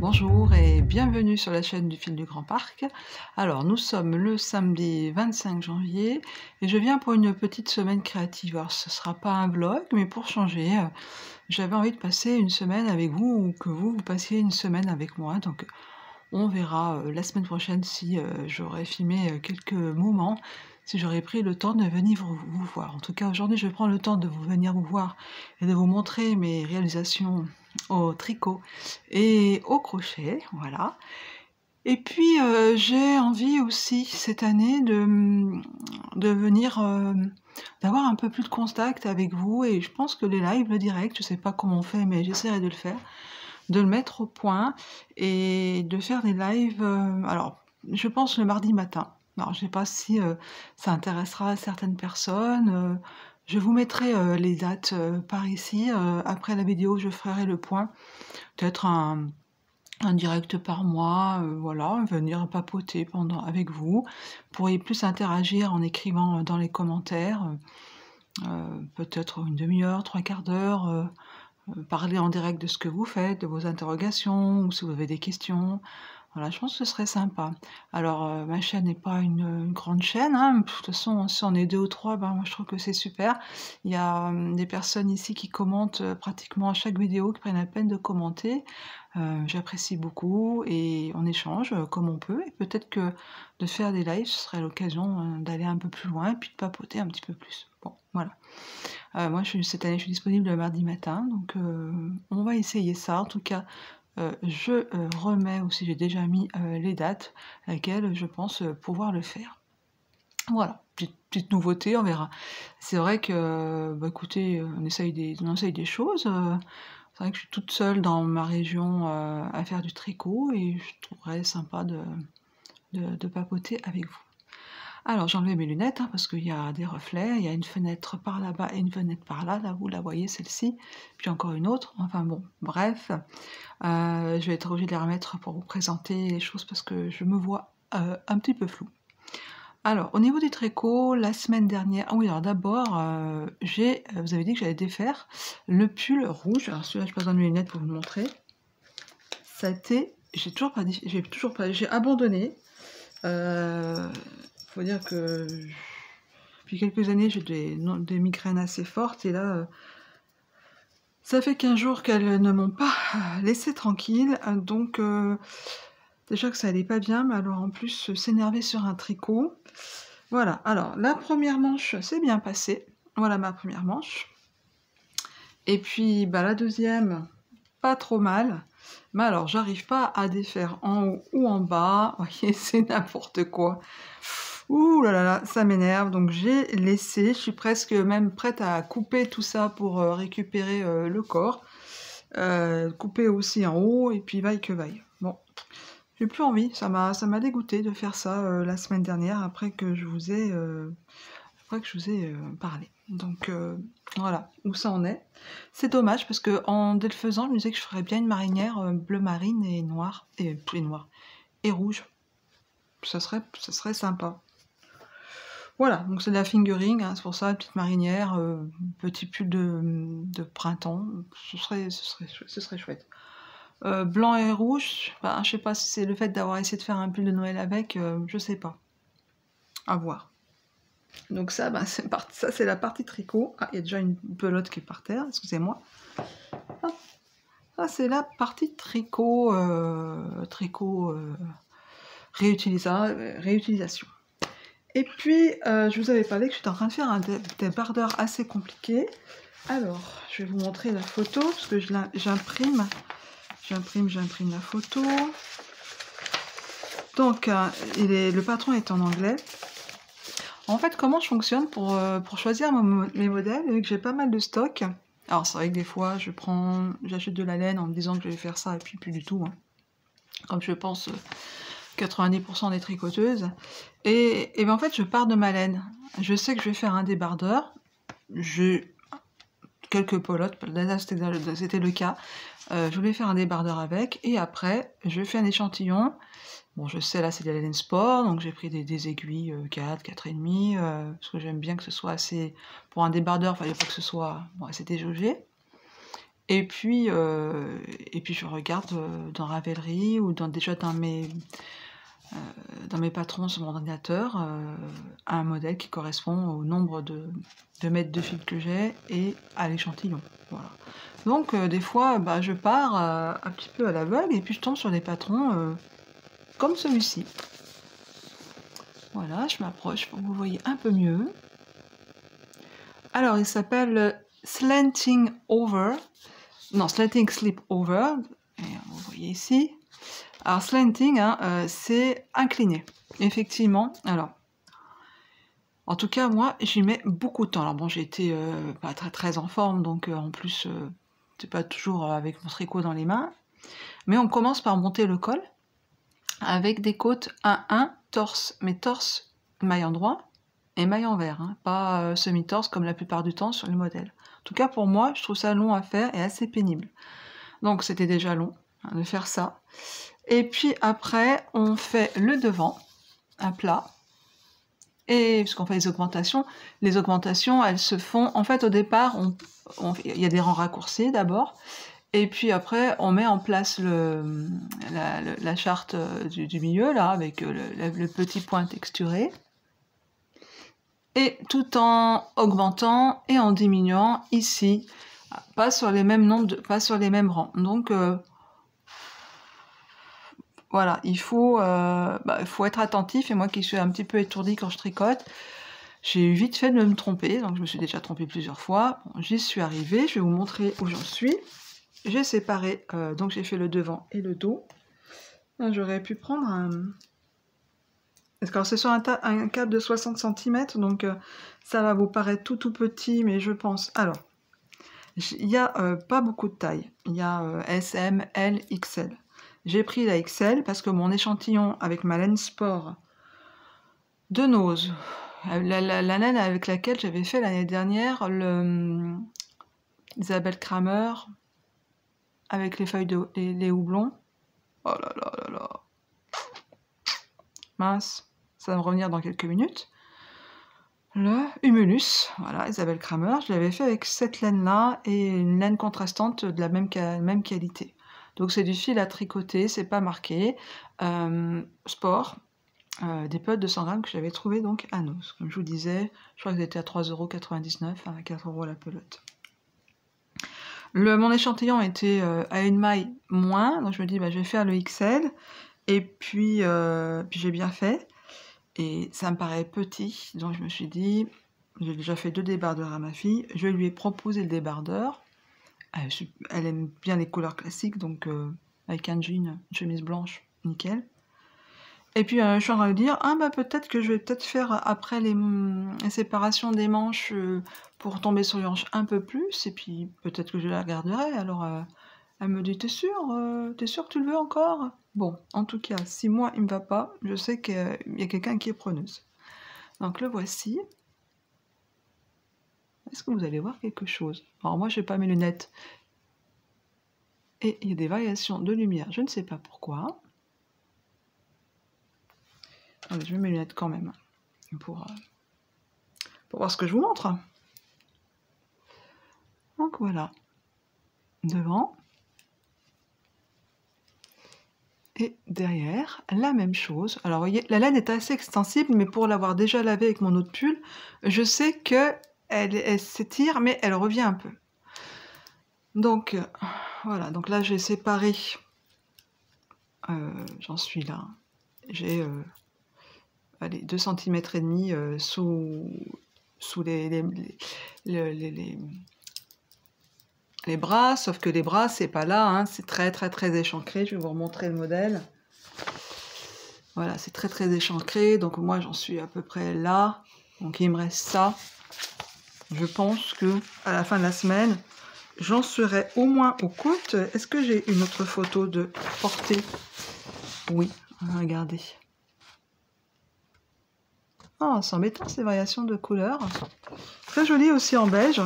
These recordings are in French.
Bonjour et bienvenue sur la chaîne du Fil du Grand Parc. Alors nous sommes le samedi 25 janvier et je viens pour une petite semaine créative. Alors ce ne sera pas un vlog, mais pour changer, j'avais envie de passer une semaine avec vous ou que vous passiez une semaine avec moi. Donc on verra la semaine prochaine si j'aurai filmé quelques moments, si j'aurai pris le temps de venir vous voir. En tout cas aujourd'hui je prends le temps de venir vous voir et de vous montrer mes réalisations au tricot et au crochet, voilà. Et puis j'ai envie aussi cette année de venir, d'avoir un peu plus de contact avec vous et je pense que les lives, le direct, je sais pas comment on fait mais j'essaierai de le faire, de le mettre au point et de faire des lives, alors je pense le mardi matin. Alors je sais pas si, ça intéressera certaines personnes, je vous mettrai, les dates, par ici, après la vidéo je ferai le point. Peut-être un direct par mois, voilà, venir papoter avec vous. Vous pourriez plus interagir en écrivant, dans les commentaires, peut-être une demi-heure, 3/4 d'heure, parler en direct de ce que vous faites, de vos interrogations ou si vous avez des questions. Voilà, je pense que ce serait sympa. Alors, ma chaîne n'est pas une grande chaîne, hein, de toute façon, si on est 2 ou 3, ben, moi je trouve que c'est super. Il y a, des personnes ici qui commentent, pratiquement à chaque vidéo, qui prennent la peine de commenter. J'apprécie beaucoup et on échange, comme on peut et peut-être que de faire des lives, ce serait l'occasion, d'aller un peu plus loin et puis de papoter un petit peu plus. Bon, voilà. Moi cette année, je suis disponible le mardi matin, donc on va essayer ça. En tout cas, je, remets aussi, j'ai déjà mis, les dates à laquelle je pense, pouvoir le faire. Voilà, petite nouveauté, on verra. C'est vrai que, bah, écoutez, on essaye des choses, c'est vrai que je suis toute seule dans ma région, à faire du tricot et je trouverais sympa de papoter avec vous. Alors j'ai enlevé mes lunettes, hein, parce qu'il y a des reflets, il y a une fenêtre par là-bas et une fenêtre par là, là vous la voyez celle-ci, puis encore une autre, enfin bon, bref. Je vais être obligée de les remettre pour vous présenter les choses parce que je me vois, un petit peu floue. Alors au niveau du tricot, la semaine dernière, ah oui alors d'abord, vous avez dit que j'allais défaire le pull rouge, alors celui-là j'ai pas besoin de mes lunettes pour vous le montrer. Ça a été j'ai abandonné, faut dire que depuis quelques années, j'ai des migraines assez fortes et là, ça fait 15 jours qu'elles ne m'ont pas laissée tranquille, donc déjà que ça allait pas bien, mais alors en plus, s'énerver sur un tricot. Voilà, alors la première manche s'est bien passée. Voilà ma première manche. Et puis, bah, la deuxième, pas trop mal. Mais alors, j'arrive pas à défaire en haut ou en bas. Vous voyez, c'est n'importe quoi. Ouh là là là, ça m'énerve. Donc j'ai laissé. Je suis presque même prête à couper tout ça pour récupérer le corps. Couper aussi en haut et puis vaille que vaille. Bon, j'ai plus envie. Ça m'a dégoûté de faire ça la semaine dernière après que je vous ai parlé. Donc voilà où ça en est. C'est dommage parce que dès le faisant, je me disais que je ferais bien une marinière bleu marine et noire et noir et rouge. Ça serait sympa. Voilà, donc c'est de la fingering, hein, c'est pour ça, petite marinière, petit pull de printemps, ce serait chouette. Blanc et rouge, bah, je sais pas si c'est le fait d'avoir essayé de faire un pull de Noël avec, je sais pas. À voir. Donc ça, bah, ça c'est la partie tricot. Ah, il y a déjà une pelote qui est par terre, excusez-moi. Ah, ça c'est la partie tricot, réutilisation. Et puis, je vous avais parlé que j'étais en train de faire un débardeur assez compliqué. Alors, je vais vous montrer la photo, parce que j'imprime la photo. Donc, le patron est en anglais. En fait, comment je fonctionne pour choisir mes modèles, vu que j'ai pas mal de stock. Alors, c'est vrai que des fois, j'achète de la laine en me disant que je vais faire ça, et puis plus du tout. Hein. Comme je pense 90% des tricoteuses. Et ben en fait, je pars de ma laine. Je sais que je vais faire un débardeur. J'ai quelques pelotes, là c'était le cas. Je voulais faire un débardeur avec, et après, je fais un échantillon. Bon, je sais, là, c'est de la laine sport, donc j'ai pris des aiguilles 4, 4,5, parce que j'aime bien que ce soit assez... Pour un débardeur, il fallait pas que ce soit assez déjaugé. Et puis je regarde dans Ravelry ou déjà dans mes patrons sur mon ordinateur, un modèle qui correspond au nombre de mètres de fil que j'ai et à l'échantillon. Voilà. Donc des fois, je pars un petit peu à l'aveugle et puis je tombe sur des patrons comme celui-ci. Voilà, je m'approche pour que vous voyez un peu mieux. Alors, il s'appelle Slanting Over. Non, Slanting Slip Over. Et vous voyez ici. Alors, slanting, c'est incliné. Effectivement. Alors, en tout cas, moi, j'y mets beaucoup de temps. Alors bon, j'ai été pas très en forme, donc en plus, c'est pas toujours avec mon tricot dans les mains. Mais on commence par monter le col avec des côtes 1-1, torse, mais torse, maille en droit et maille envers, hein, pas semi-torse comme la plupart du temps sur les modèles. En tout cas, pour moi, je trouve ça long à faire et assez pénible. Donc, c'était déjà long de faire ça. Et puis après, on fait le devant, à plat. Et puisqu'on fait les augmentations, elles se font... En fait, au départ, il y a des rangs raccourcis d'abord. Et puis après, on met en place la charte du milieu, là, avec le petit point texturé. Et tout en augmentant et en diminuant ici, pas sur les mêmes rangs. Donc, voilà, il faut être attentif. Et moi qui suis un petit peu étourdie quand je tricote, j'ai eu vite fait de me tromper. Donc, je me suis déjà trompée plusieurs fois. Bon, j'y suis arrivée. Je vais vous montrer où j'en suis. J'ai séparé, donc j'ai fait le devant et le dos. J'aurais pu prendre un... Parce que c'est sur un cadre de 60 cm, donc ça va vous paraître tout petit, mais je pense... Alors, il n'y a pas beaucoup de taille. Il y a S, M, L, XL. J'ai pris la XL parce que mon échantillon avec ma laine sport de Nose, la laine avec laquelle j'avais fait l'année dernière Isabelle Kramer, avec les feuilles les houblons. Oh là là là là. Mince, ça va me revenir dans quelques minutes. Le Humulus, voilà, Isabelle Kramer, je l'avais fait avec cette laine-là et une laine contrastante de la même qualité. Donc c'est du fil à tricoter, c'est pas marqué. Sport, des pelotes de 100 grammes que j'avais trouvé donc à Nose. Comme je vous disais, je crois que c'était à 3,99 €, à 4 € la pelote. Mon échantillon était à une maille moins, donc je me dis je vais faire le XL, et puis j'ai bien fait, et ça me paraît petit, donc je me suis dit, j'ai déjà fait 2 débardeurs à ma fille, je lui ai proposé le débardeur, elle aime bien les couleurs classiques, donc avec un jean, une chemise blanche, nickel. Et puis je suis en train de dire, peut-être que je vais faire après les séparations des manches pour tomber sur les hanches un peu plus, et puis peut-être que je la garderai. Alors elle me dit, t'es sûr que tu le veux encore? Bon, en tout cas, si moi il me va pas, je sais qu'il y a quelqu'un qui est preneuse. Donc le voici. Est-ce que vous allez voir quelque chose? Alors moi j'ai pas mes lunettes. Et il y a des variations de lumière, je ne sais pas pourquoi. Allez, je mets mes lunettes quand même, pour voir ce que je vous montre. Donc voilà, devant. Et derrière, la même chose. Alors, vous voyez, la laine est assez extensible, mais pour l'avoir déjà lavée avec mon autre pull, je sais qu'elle s'étire, mais elle revient un peu. Donc, voilà. Donc là, j'ai séparé. J'en suis là. J'ai 2 cm et demi sous les bras, sauf que les bras, c'est pas là, hein, c'est très échancré. Je vais vous remontrer le modèle. Voilà, c'est très échancré, donc moi j'en suis à peu près là. Donc il me reste ça. Je pense que à la fin de la semaine, j'en serai au moins aux côtes. Est-ce que j'ai une autre photo de portée? Oui, regardez. Ah, c'est embêtant ces variations de couleurs. Très joli aussi en beige.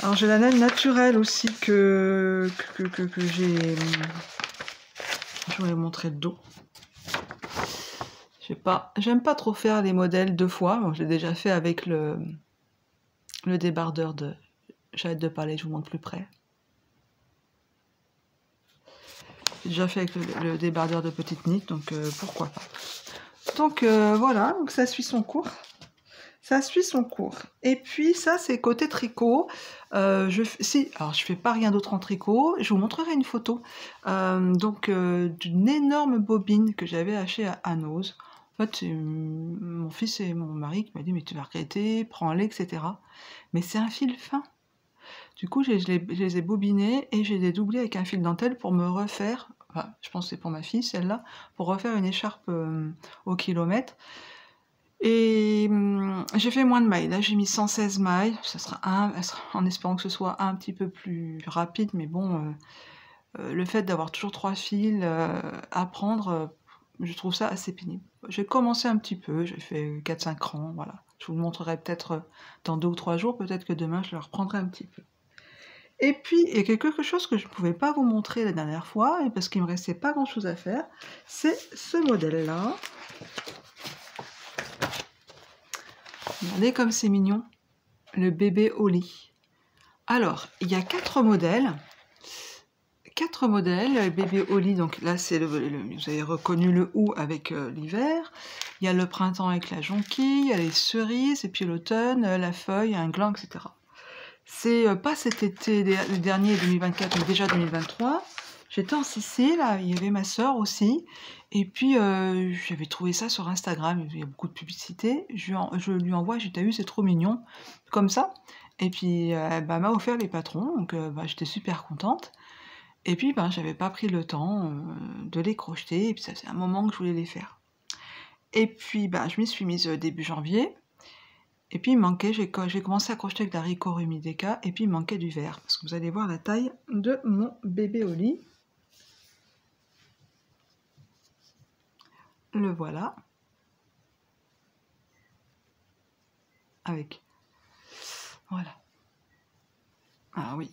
Alors j'ai la laine naturelle aussi que j'ai... Je vais vous montrer le dos. J'aime pas trop faire les modèles 2 fois. Bon, je l'ai déjà fait avec le débardeur de J'arrête de parler, je vous montre plus près. J'ai déjà fait avec le débardeur de petite nid, donc pourquoi pas. Donc voilà, donc ça suit son cours. Ça suit son cours. Et puis ça, c'est côté tricot. Alors je fais pas rien d'autre en tricot. Je vous montrerai une photo d'une énorme bobine que j'avais achetée à Nose. En fait, c'est mon fils et mon mari qui m'ont dit mais tu vas regretter, prends-les, etc. Mais c'est un fil fin. Du coup, je les ai bobinés et je les ai doublés avec un fil dentelle pour me refaire. Enfin, je pense que c'est pour ma fille, celle-là, pour refaire une écharpe au kilomètre. Et j'ai fait moins de mailles. Là, j'ai mis 116 mailles. Ça sera en espérant que ce soit un petit peu plus rapide. Mais bon, le fait d'avoir toujours 3 fils à prendre, je trouve ça assez pénible. J'ai commencé un petit peu. J'ai fait 4-5 rangs. Voilà. Je vous le montrerai peut-être dans 2 ou 3 jours. Peut-être que demain, je le reprendrai un petit peu. Et puis, il y a quelque chose que je ne pouvais pas vous montrer la dernière fois, et parce qu'il ne me restait pas grand-chose à faire, c'est ce modèle-là. Regardez comme c'est mignon, le bébé au lit. Alors, il y a 4 modèles. 4 modèles, bébé au lit, donc là, c'est vous avez reconnu le ou avec l'hiver. Il y a le printemps avec la jonquille, il y a les cerises, et puis l'automne, la feuille, un gland, etc. C'est pas cet été, le dernier 2024, mais déjà 2023. J'étais en Sicile, il y avait ma soeur aussi. Et puis, j'avais trouvé ça sur Instagram. Il y a beaucoup de publicité. Je lui envoie, j'ai vu, c'est trop mignon. Comme ça. Et puis, elle m'a offert les patrons. Donc, j'étais super contente. Et puis, j'avais pas pris le temps de les crocheter. Et puis, ça faisait un moment que je voulais les faire. Et puis, je m'y suis mise début janvier. Et puis il manquait, j'ai commencé à crocheter avec la Ricoh Humideca, et puis il manquait du vert, parce que vous allez voir la taille de mon bébé au lit. Le voilà. Avec. Voilà. Ah oui.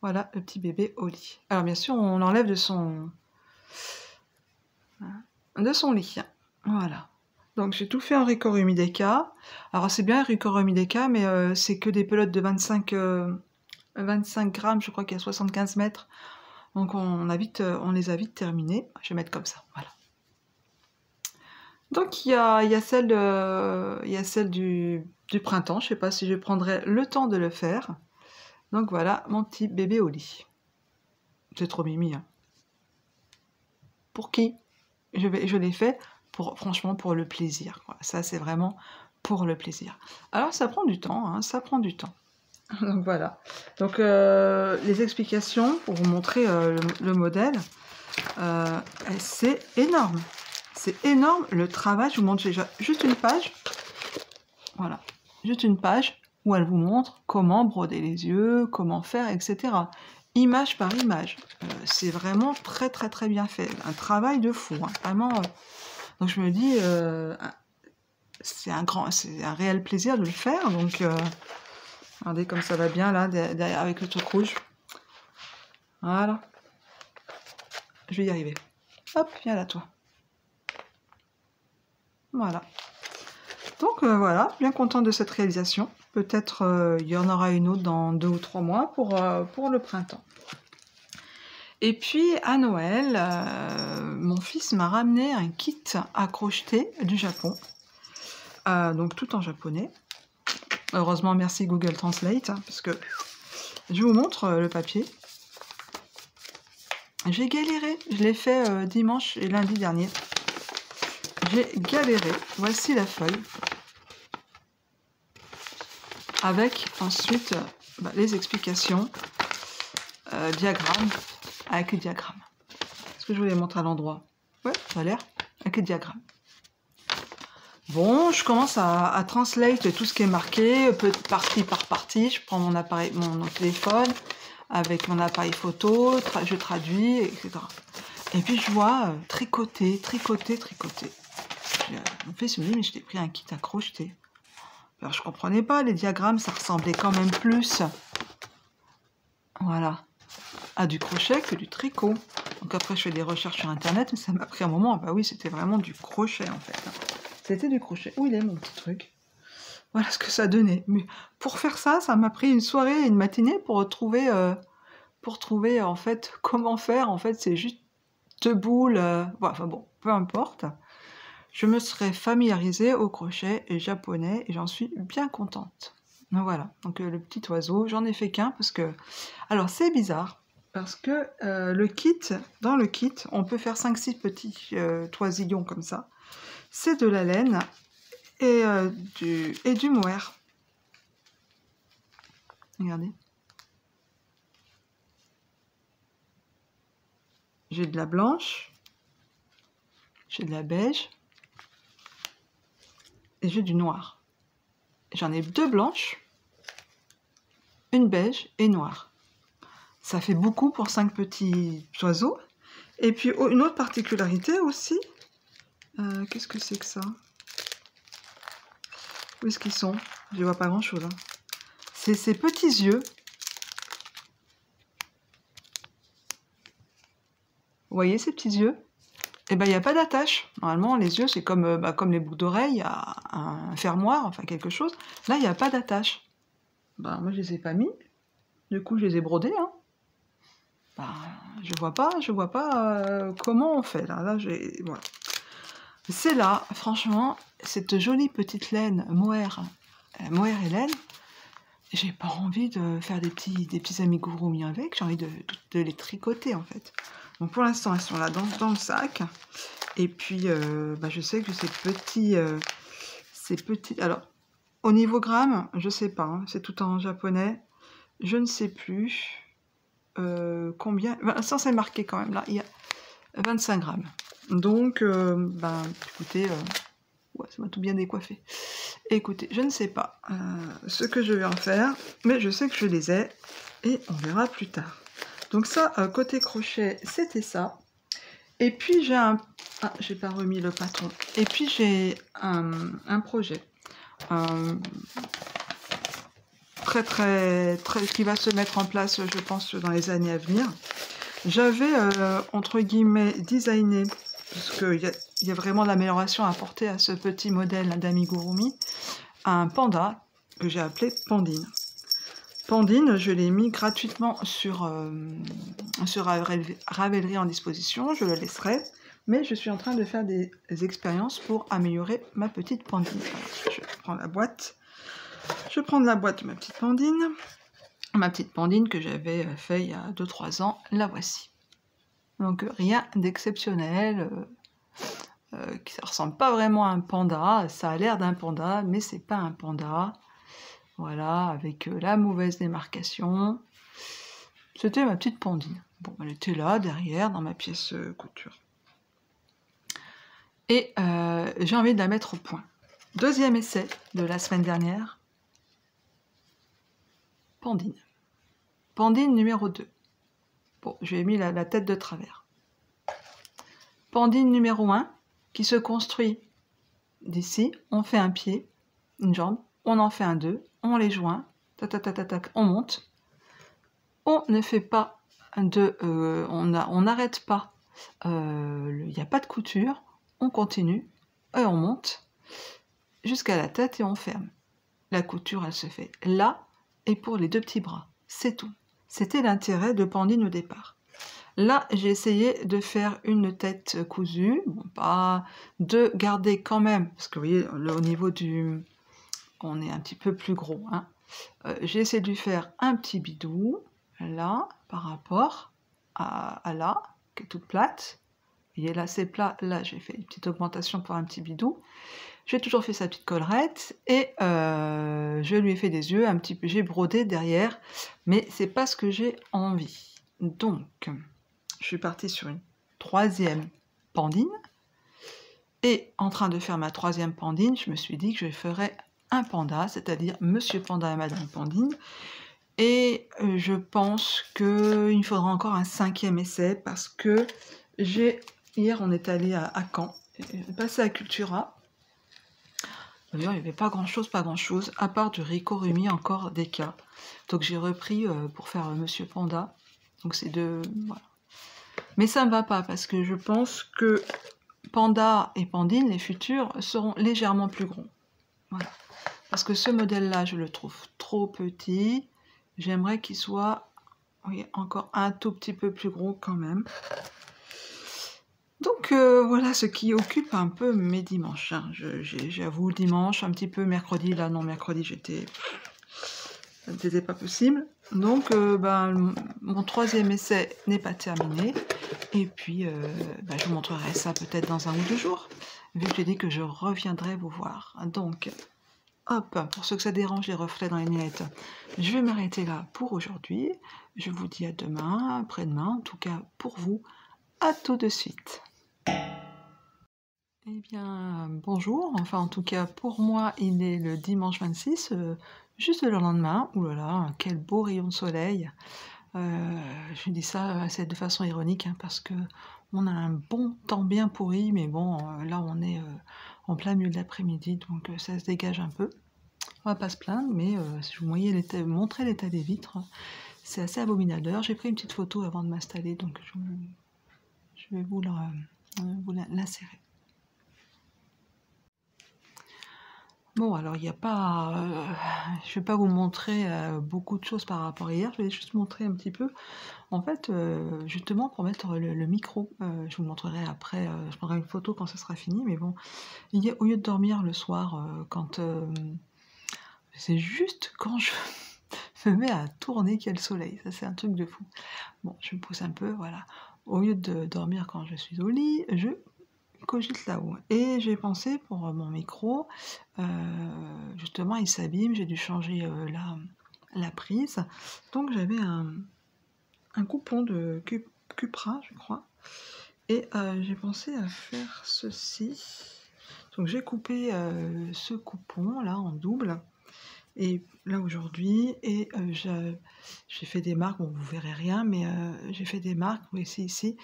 Voilà le petit bébé au lit. Alors bien sûr, on l'enlève de son lit. Voilà. Donc j'ai tout fait en Ricoh Humideca. Alors c'est bien Ricoh Humideca, mais c'est que des pelotes de 25 grammes, je crois qu'il y a 75 mètres. Donc on les a vite terminées. Je vais mettre comme ça, voilà. Donc il y a celle du printemps. Je ne sais pas si je prendrai le temps de le faire. Donc voilà mon petit bébé au lit. C'est trop mimi. Hein. Pour qui? Je l'ai fait franchement pour le plaisir. Quoi. Ça c'est vraiment pour le plaisir. Alors ça prend du temps, hein, ça prend du temps. Donc voilà. Donc les explications pour vous montrer le modèle, c'est énorme. C'est énorme le travail. Je vous montre déjà juste une page. Voilà, juste une page où elle vous montre comment broder les yeux, comment faire, etc. Image par image. C'est vraiment très très très bien fait. Un travail de fou. Hein. Vraiment. Donc je me dis, c'est un réel plaisir de le faire. Donc regardez comme ça va bien là, derrière avec le truc rouge. Voilà. Je vais y arriver. Hop, viens là toi. Voilà. Donc voilà, bien contente de cette réalisation. Peut-être il y en aura une autre dans 2 ou 3 mois pour le printemps. Et puis à Noël, mon fils m'a ramené un kit à crocheter du Japon. Donc tout en japonais. Heureusement, merci Google Translate, hein, parce que je vous montre le papier. J'ai galéré, je l'ai fait dimanche et lundi dernier. J'ai galéré. Voici la feuille. Avec ensuite les explications, diagrammes, avec les diagrammes. Est-ce que je vous les montre à l'endroit? Ouais, ça a l'air, avec les diagrammes. Bon, je commence à translate tout ce qui est marqué, partie par partie. Je prends mon téléphone, avec mon appareil photo, je traduis, etc. Et puis je vois tricoter. Mon fils me dit, mais je t'ai pris un kit à crocheter. Alors je comprenais pas, les diagrammes, ça ressemblait quand même plus, voilà, à du crochet que du tricot. Donc après je fais des recherches sur internet, mais ça m'a pris un moment. Bah oui, c'était vraiment du crochet en fait. C'était du crochet. Où il est mon petit truc? Voilà ce que ça donnait. Mais pour faire ça, ça m'a pris une soirée et une matinée pour trouver en fait comment faire. En fait, c'est juste 2 boules, enfin bon, peu importe. Je me serais familiarisée au crochet et japonais et j'en suis bien contente. Donc voilà, donc le petit oiseau, j'en ai fait qu'un parce que... Alors c'est bizarre, parce que dans le kit, on peut faire 5-6 petits toisillons comme ça. C'est de la laine et du mohair. Regardez. J'ai de la blanche, j'ai de la beige et j'ai du noir. J'en ai 2 blanches, une beige et noire. Ça fait beaucoup pour 5 petits oiseaux. Et puis une autre particularité aussi, qu'est-ce que c'est que ça? Où est-ce qu'ils sont? Je vois pas grand-chose. Hein. C'est ces petits yeux. Vous voyez ces petits yeux? Eh ben, il n'y a pas d'attache. Normalement, les yeux, c'est comme les boucles d'oreilles, il y a un fermoir, enfin quelque chose. Là, il n'y a pas d'attache. Ben, moi, je les ai pas mis. Du coup, je les ai brodés. Hein. Ben, je vois pas comment on fait. Là, voilà. C'est là, franchement, cette jolie petite laine mohair et laine. J'ai pas envie de faire des petits amigurumi avec. J'ai envie de les tricoter en fait. Donc pour l'instant, elles sont là dans le sac. Et puis, je sais que ces petits... Alors, au niveau gramme, je sais pas. Hein, c'est tout en japonais. Je ne sais plus combien... Ça, c'est marqué quand même. Là, il y a 25 grammes. Donc, écoutez... ouais, ça m'a tout bien décoiffé. Écoutez, je ne sais pas ce que je vais en faire, mais je sais que je les ai. Et on verra plus tard. Donc ça, côté crochet, c'était ça. Et puis j'ai un... Ah, j'ai pas remis le patron. Et puis j'ai un projet très qui va se mettre en place, je pense, dans les années à venir. J'avais, entre guillemets, designé, parce qu'il y a vraiment de l'amélioration à apporter à ce petit modèle d'amigurumi, un panda que j'ai appelé Pandine. Pandine, je l'ai mis gratuitement sur Ravelry en disposition, je le laisserai, mais je suis en train de faire des expériences pour améliorer ma petite Pandine. Alors, je prends la boîte, de ma petite Pandine que j'avais fait il y a 2-3 ans, la voici. Donc rien d'exceptionnel, qui ne ressemble pas vraiment à un panda, ça a l'air d'un panda, mais c'est pas un panda. Voilà, avec la mauvaise démarcation. C'était ma petite Pandine. Bon, elle était là, derrière, dans ma pièce couture. Et j'ai envie de la mettre au point. Deuxième essai de la semaine dernière. Pandine. Pandine numéro 2. Bon, j'ai mis la tête de travers. Pandine numéro 1, qui se construit d'ici. On fait un pied, une jambe, on en fait un 2, on les joint, on monte. On ne fait pas on n'arrête pas, il n'y a pas de couture, on continue et on monte jusqu'à la tête et on ferme. La couture, elle se fait là et pour les 2 petits bras, c'est tout. C'était l'intérêt de Pandine au départ. Là, j'ai essayé de faire une tête cousue, bon, pas de garder quand même, parce que vous voyez, au niveau du... on est un petit peu plus gros, hein. J'ai essayé de lui faire un petit bidou, là, par rapport à là, qui est toute plate. Vous voyez, là, c'est plat, là, j'ai fait une petite augmentation pour un petit bidou. J'ai toujours fait sa petite collerette, et je lui ai fait des yeux, un petit peu, j'ai brodé derrière, mais c'est pas ce que j'ai envie. Donc, je suis partie sur une 3e Pandine, et en train de faire ma 3e Pandine, je me suis dit que je ferais un panda, c'est-à-dire Monsieur Panda et Madame Pandine, et je pense qu'il me faudra encore un 5e essai, parce que hier on est allé à Caen, passé à Cultura. D'ailleurs, il n'y avait pas grand-chose, à part du Ricorumi, encore des cas. Donc j'ai repris pour faire Monsieur Panda. Donc c'est voilà. Mais ça ne va pas, parce que je pense que Panda et Pandine, les futurs, seront légèrement plus gros. Voilà. parce que ce modèle-là, je le trouve trop petit. J'aimerais qu'il soit, oui, encore un tout petit peu plus gros quand même. Donc voilà ce qui occupe un peu mes dimanches. Hein. J'avoue, dimanche, un petit peu mercredi. Là, non, mercredi, ça n'était pas possible. Donc, mon troisième essai n'est pas terminé. Et puis, je vous montrerai ça peut-être dans 1 ou 2 jours, vu que j'ai dit que je reviendrai vous voir. Donc, hop, pour ceux que ça dérange les reflets dans les lunettes, je vais m'arrêter là pour aujourd'hui. Je vous dis à demain, après-demain, en tout cas pour vous, à tout de suite. Eh bien, bonjour, enfin en tout cas pour moi, il est le dimanche 26, juste le lendemain. Ouh là là, quel beau rayon de soleil! Je dis ça assez de façon ironique, hein, parce qu'on a un bon temps bien pourri, mais bon, là on est en plein milieu de l'après-midi, donc ça se dégage un peu. On va pas se plaindre, mais si vous voyez montrer l'état des vitres, c'est assez abominable. D'ailleurs, j'ai pris une petite photo avant de m'installer, donc je vais vous l'insérer. Bon, alors il n'y a pas, je vais pas vous montrer beaucoup de choses par rapport à hier, je vais juste montrer un petit peu, en fait, justement pour mettre le micro, je vous montrerai après, je prendrai une photo quand ça sera fini, mais bon, au lieu de dormir le soir, c'est juste quand je me mets à tourner qu'il y a le soleil, ça c'est un truc de fou. Bon, je me pousse un peu, voilà. Au lieu de dormir quand je suis au lit, je cogite là-haut. Et j'ai pensé pour mon micro, justement il s'abîme, j'ai dû changer la prise. Donc j'avais un coupon de Cupra, je crois. Et j'ai pensé à faire ceci. Donc j'ai coupé ce coupon là en double. Et là aujourd'hui, et j'ai fait des marques, bon vous verrez rien, mais j'ai fait des marques, vous voyez ici,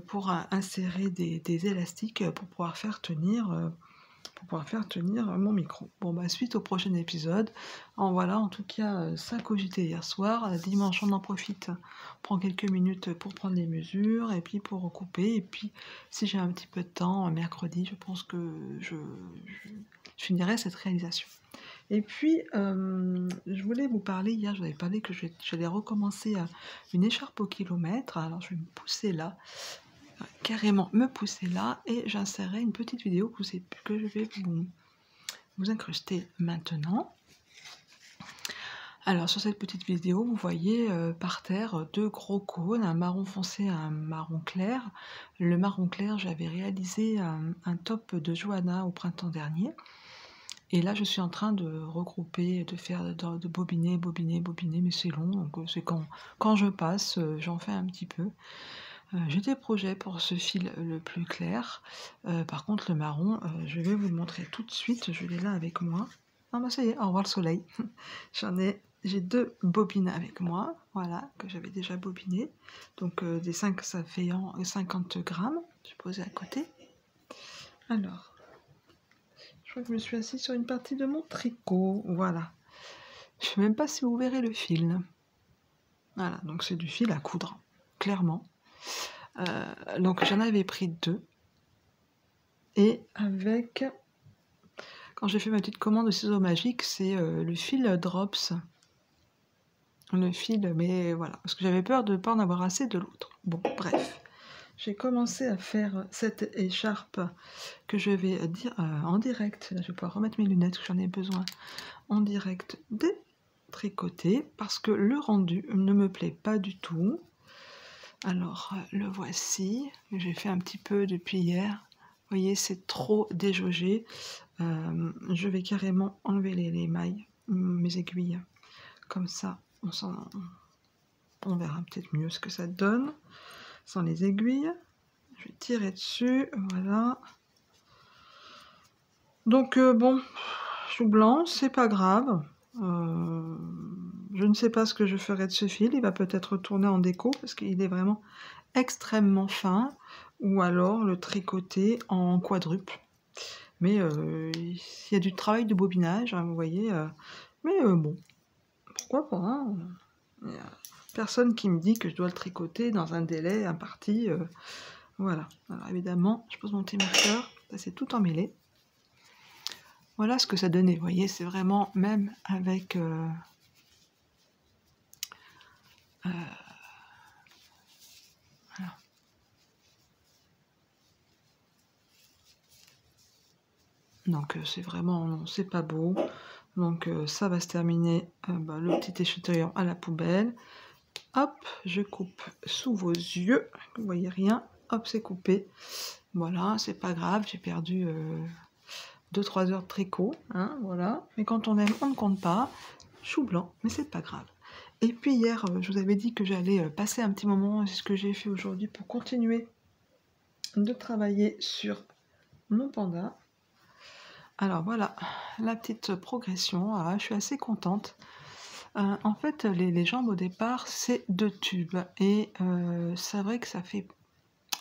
pour insérer des élastiques pour pouvoir faire tenir mon micro. Bon bah suite au prochain épisode, voilà, en tout cas ça cogité hier soir. Dimanche on en profite, on prend quelques minutes pour prendre les mesures et puis pour recouper, et puis si j'ai un petit peu de temps, mercredi, je pense que je finirai cette réalisation. Et puis, je voulais vous parler, hier je vous avais parlé que j'allais recommencer une écharpe au kilomètre. Alors je vais me pousser là, carrément me pousser là, et j'insérerai une petite vidéo que je vais vous incruster maintenant. Alors sur cette petite vidéo, vous voyez par terre 2 gros cônes, un marron foncé et un marron clair. Le marron clair, j'avais réalisé un top de Johanna au printemps dernier. Et là, je suis en train de regrouper, de bobiner, mais c'est long, donc c'est quand je passe, j'en fais un petit peu. J'ai des projets pour ce fil le plus clair. Par contre, le marron, je vais vous le montrer tout de suite, je l'ai là avec moi. Ah bah ça y est, au revoir le soleil. J'ai 2 bobines avec moi, voilà, que j'avais déjà bobinées. Donc des 5, ça fait 50 grammes, je vais poser à côté. Alors, je crois que je me suis assise sur une partie de mon tricot, voilà. Je ne sais même pas si vous verrez le fil. Voilà, donc c'est du fil à coudre, clairement. Donc j'en avais pris 2. Et avec, quand j'ai fait ma petite commande de ciseaux magiques, c'est le fil Drops. Le fil, mais voilà, parce que j'avais peur de ne pas en avoir assez de l'autre. Bon, bref. J'ai commencé à faire cette écharpe que je vais dire en direct. Là, je vais pouvoir remettre mes lunettes, j'en ai besoin. En direct détricoter, parce que le rendu ne me plaît pas du tout. Alors, le voici. J'ai fait un petit peu depuis hier. Vous voyez, c'est trop déjaugé. Je vais carrément enlever les mailles, mes aiguilles. Comme ça, on verra peut-être mieux ce que ça donne sans les aiguilles. Je vais tirer dessus, voilà. Donc bon, chou blanc, c'est pas grave. Je ne sais pas ce que je ferai de ce fil, il va peut-être tourner en déco parce qu'il est vraiment extrêmement fin, ou alors le tricoter en quadruple. Mais il y a du travail de bobinage, hein, vous voyez. Mais bon, pourquoi pas, hein. Il n'y a personne qui me dit que je dois le tricoter dans un délai imparti. Voilà. Alors évidemment, je pose mon petit marqueur, ça c'est tout emmêlé. Voilà ce que ça donnait, vous voyez, c'est vraiment même avec... voilà. Donc c'est vraiment, non, c'est pas beau. Donc ça va se terminer, le petit échantillon à la poubelle. Hop, je coupe sous vos yeux, vous voyez rien. Hop, c'est coupé. Voilà, c'est pas grave, j'ai perdu 2-3 heures de tricot, hein, voilà. Mais quand on aime, on ne compte pas. Chou blanc, mais c'est pas grave. Et puis hier, je vous avais dit que j'allais passer un petit moment, c'est ce que j'ai fait aujourd'hui pour continuer de travailler sur mon panda. Alors voilà, la petite progression, je suis assez contente. En fait, les jambes au départ, c'est 2 tubes et c'est vrai que ça fait...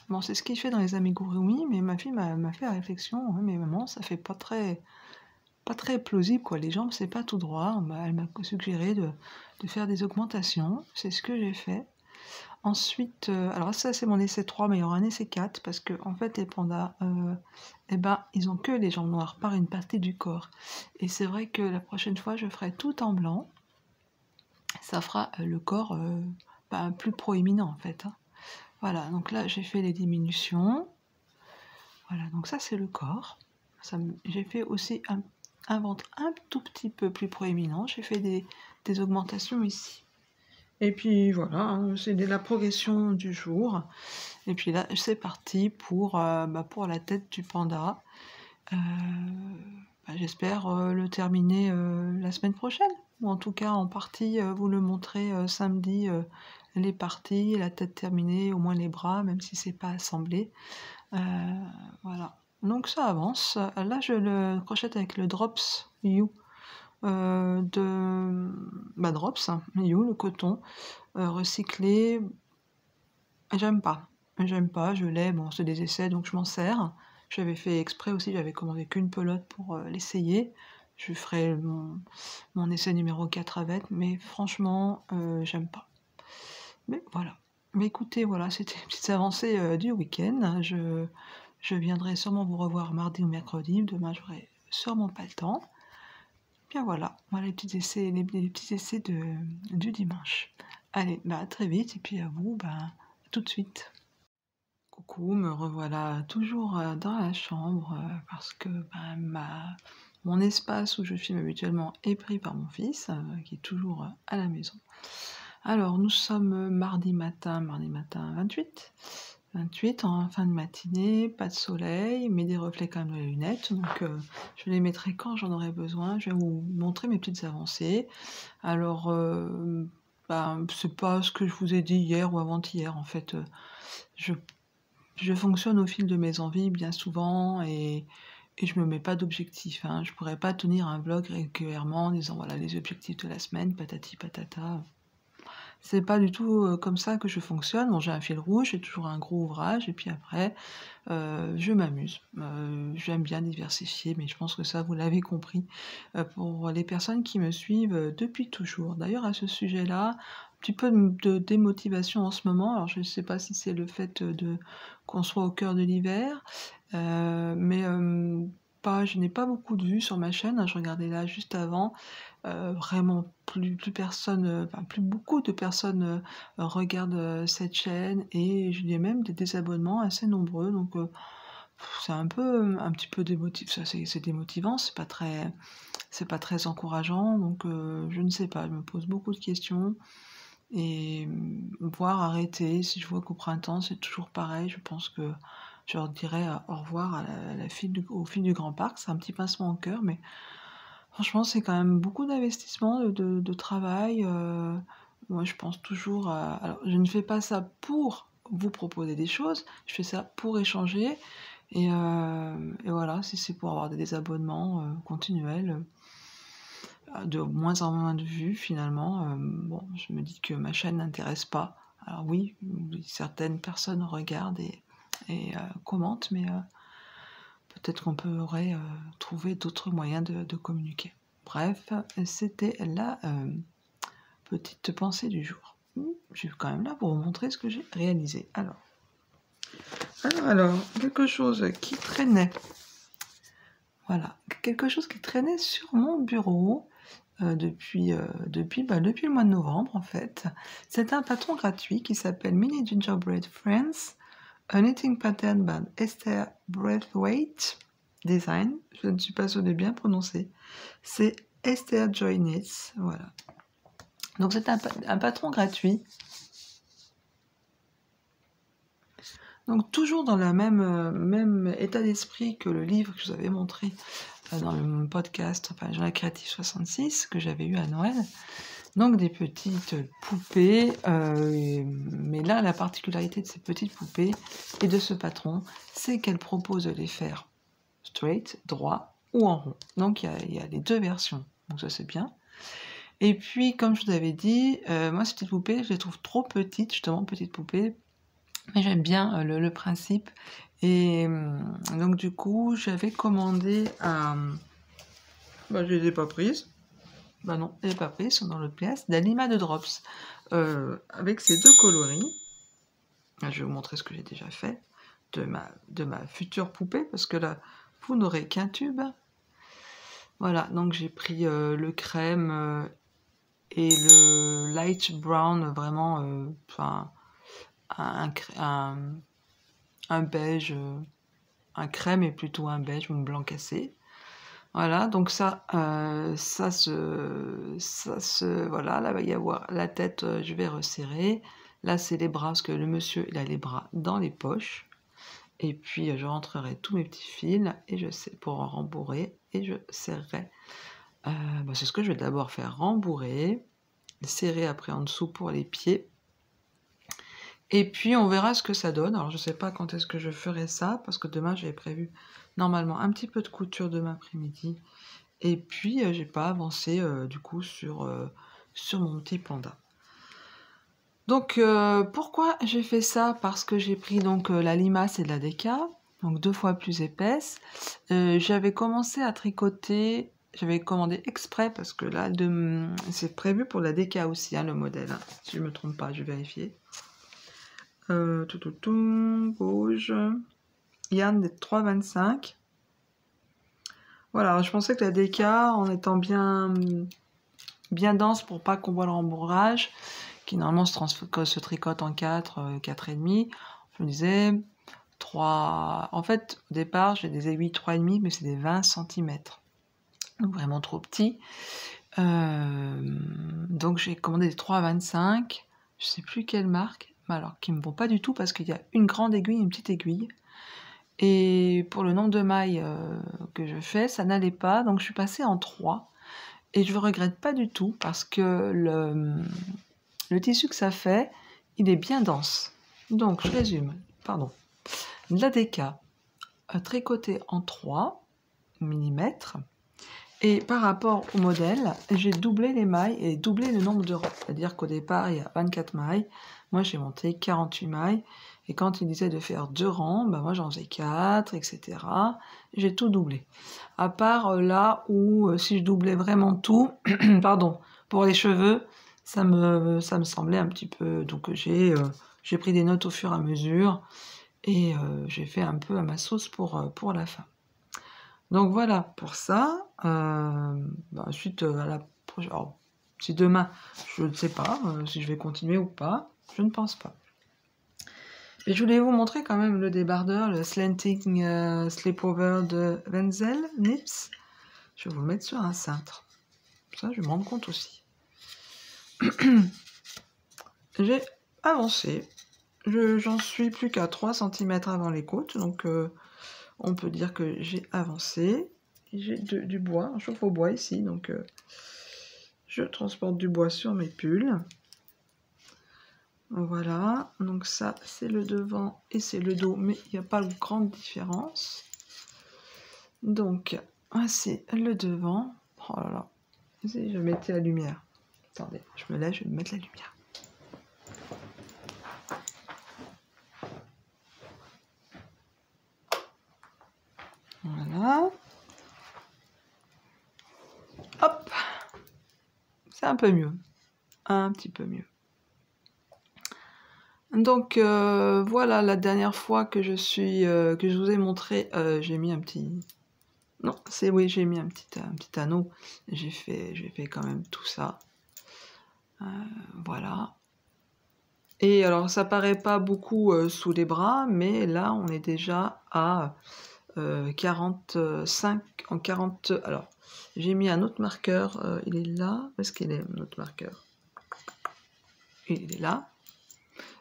Bon, c'est ce qu'il fait dans les amigurumi, mais ma fille m'a fait la réflexion: «Ouais, mais maman, ça fait pas très plausible, quoi, les jambes, c'est pas tout droit». Elle m'a suggéré de faire des augmentations, c'est ce que j'ai fait. Ensuite, alors ça, c'est mon essai 3, mais il y aura un essai 4 parce qu'en fait, les pandas, et ben, ils ont que les jambes noires par une partie du corps et c'est vrai que la prochaine fois, je ferai tout en blanc. Ça fera, le corps, plus proéminent, en fait, hein. Voilà, donc là, j'ai fait les diminutions. Voilà, donc ça, c'est le corps. J'ai fait aussi un ventre un tout petit peu plus proéminent. J'ai fait des augmentations ici. Et puis voilà, hein, c'est la progression du jour. Et puis là, c'est parti pour la tête du panda. J'espère le terminer la semaine prochaine. Ou en tout cas, en partie, vous le montrer samedi, les parties, la tête terminée, au moins les bras, même si c'est pas assemblé. Voilà. Donc ça avance. Là, je le crochette avec le Drops You Drops You, le coton recyclé. J'aime pas. J'aime pas, je l'ai, bon, c'est des essais, donc je m'en sers. J'avais fait exprès aussi, j'avais commandé qu'une pelote pour l'essayer. Je ferai mon essai numéro 4 avec, mais franchement, j'aime pas. Mais voilà. Mais écoutez, voilà, c'était les petites avancées du week-end. Je viendrai sûrement vous revoir mardi ou mercredi. Demain, j'aurai sûrement pas le temps. Bien voilà, voilà les petits essais, les petits essais du dimanche. Allez, à très vite, et puis à vous, à tout de suite. Coucou, me revoilà toujours dans la chambre parce que mon espace où je filme habituellement est pris par mon fils qui est toujours à la maison. Alors, nous sommes mardi matin 28. 28 en fin de matinée, pas de soleil, mais des reflets quand même dans les lunettes. Donc, je les mettrai quand j'en aurai besoin. Je vais vous montrer mes petites avancées. Alors, c'est pas ce que je vous ai dit hier ou avant-hier. En fait, je fonctionne au fil de mes envies bien souvent et je me mets pas d'objectifs, hein. Je pourrais pas tenir un vlog régulièrement en disant voilà les objectifs de la semaine, patati patata. C'est pas du tout comme ça que je fonctionne. Bon, j'ai un fil rouge, j'ai toujours un gros ouvrage et puis après, je m'amuse. J'aime bien diversifier, mais je pense que ça, vous l'avez compris, pour les personnes qui me suivent depuis toujours. D'ailleurs, à ce sujet-là, un petit peu de démotivation en ce moment. Alors, je ne sais pas si c'est le fait qu'on soit au cœur de l'hiver, mais je n'ai pas beaucoup de vues sur ma chaîne, hein. Je regardais là juste avant, vraiment plus personne, plus beaucoup de personnes regardent cette chaîne et j'ai même des désabonnements assez nombreux. Donc c'est un peu, un petit peu ça c'est démotivant, c'est pas très encourageant. Donc je ne sais pas, je me pose beaucoup de questions et voire arrêter. Si je vois qu'au printemps c'est toujours pareil, je pense que je leur dirai au revoir au fil du grand parc. C'est un petit pincement au cœur, mais franchement, c'est quand même beaucoup d'investissement, de travail. Moi, je pense toujours à... Alors, je ne fais pas ça pour vous proposer des choses, je fais ça pour échanger. Et voilà, si c'est pour avoir des abonnements continuels, de moins en moins de vues finalement, bon, je me dis que ma chaîne n'intéresse pas. Alors oui, certaines personnes regardent et commentent, mais peut-être qu'on pourrait trouver d'autres moyens de communiquer. Bref, c'était la petite pensée du jour. Je suis quand même là pour vous montrer ce que j'ai réalisé. Alors, quelque chose qui traînait. Voilà, quelque chose qui traînait sur mon bureau depuis le mois de novembre en fait. C'est un patron gratuit qui s'appelle Mini Gingerbread Friends, a knitting pattern by Esther Braithwaite Design. Je ne suis pas sûre de bien prononcer. C'est Esther Joy Knits, voilà. Donc c'est un patron gratuit. Donc toujours dans le même état d'esprit que le livre que je vous avais montré dans le podcast, enfin Journal Créatif 66, que j'avais eu à Noël. Donc des petites poupées, mais là la particularité de ces petites poupées et de ce patron, c'est qu'elle propose de les faire straight, droit ou en rond. Donc il y a les deux versions, donc ça c'est bien. Et puis comme je vous avais dit, moi ces petites poupées, je les trouve trop petites, justement petites poupées, mais j'aime bien le principe. Et donc du coup, j'avais commandé je les ai pas prises. Bah non, je les ai pas prises, sont dans l'autre pièce. D'Alima de Drops. Avec ces deux coloris. Je vais vous montrer ce que j'ai déjà fait de ma future poupée, parce que là, vous n'aurez qu'un tube. Voilà, donc j'ai pris le crème et le light brown, vraiment, enfin, un beige, un crème et plutôt un beige ou un blanc cassé. Voilà, donc ça voilà, là, il va y avoir la tête, je vais resserrer. Là, c'est les bras, parce que le monsieur, il a les bras dans les poches. Et puis, je rentrerai tous mes petits fils, et je sais, pour en rembourrer, et je serrerai. C'est ce que je vais d'abord faire, rembourrer, serrer après en dessous pour les pieds. Et puis, on verra ce que ça donne. Alors, je sais pas quand est-ce que je ferai ça, parce que demain, j'avais prévu normalement un petit peu de couture demain après-midi. Et puis, j'ai pas avancé du coup sur mon petit panda. Donc, pourquoi j'ai fait ça? Parce que j'ai pris donc la limace et de la déca, donc 2 fois plus épaisse. J'avais commencé à tricoter, j'avais commandé exprès parce que là, c'est prévu pour la déca aussi, hein, le modèle. Hein, si je me trompe pas, je vais vérifier. Rouge. Yarn des 3,25. Voilà, je pensais que la déca, en étant bien dense pour pas qu'on voit le rembourrage, qui normalement se tricote en 4, 4,5. Je me disais 3. En fait, au départ, j'ai des aiguilles 3,5, mais c'est des 20 cm. Donc vraiment trop petit. Donc j'ai commandé des 3,25. Je sais plus quelle marque, mais alors qui me vont pas du tout parce qu'il y a une grande aiguille et une petite aiguille. Et pour le nombre de mailles que je fais, ça n'allait pas, donc je suis passée en 3. Et je ne regrette pas du tout parce que le tissu que ça fait, il est bien dense. Donc, je résume, pardon. La déca tricotée en 3 mm. Et par rapport au modèle, j'ai doublé les mailles et doublé le nombre de rangs. C'est-à-dire qu'au départ, il y a 24 mailles. Moi, j'ai monté 48 mailles. Et quand il disait de faire 2 rangs, moi j'en faisais 4, etc. J'ai tout doublé. À part là où, si je doublais vraiment tout, pardon, pour les cheveux, ça me semblait un petit peu... Donc j'ai pris des notes au fur et à mesure. Et j'ai fait un peu à ma sauce pour la fin. Donc voilà pour ça. Ensuite, à la prochaine... si demain, je ne sais pas si je vais continuer ou pas. Je ne pense pas. Et je voulais vous montrer quand même le débardeur, le Slanting Sleepover de Wenzel Knits. Je vais vous le mettre sur un cintre. Ça, je me rends compte aussi. J'ai avancé. J'en suis plus qu'à 3 cm avant les côtes. Donc, on peut dire que j'ai avancé. J'ai du bois, un chauffe au bois ici. Donc, je transporte du bois sur mes pulls. Voilà, donc ça c'est le devant et c'est le dos, mais il n'y a pas de grande différence. Donc, c'est le devant. Oh là là, si je mettais la lumière. Attendez, je me lève, je vais mettre la lumière. Voilà. Hop, c'est un peu mieux. Un petit peu mieux. Donc voilà, la dernière fois que je vous ai montré, j'ai mis un petit Non, c'est oui, j'ai mis un petit anneau. J'ai fait quand même tout ça. Voilà. Et alors, ça paraît pas beaucoup sous les bras, mais là, on est déjà à 45 en 40. Alors, j'ai mis un autre marqueur. Il est là. Où est-ce qu'il est, notre marqueur? Il est là.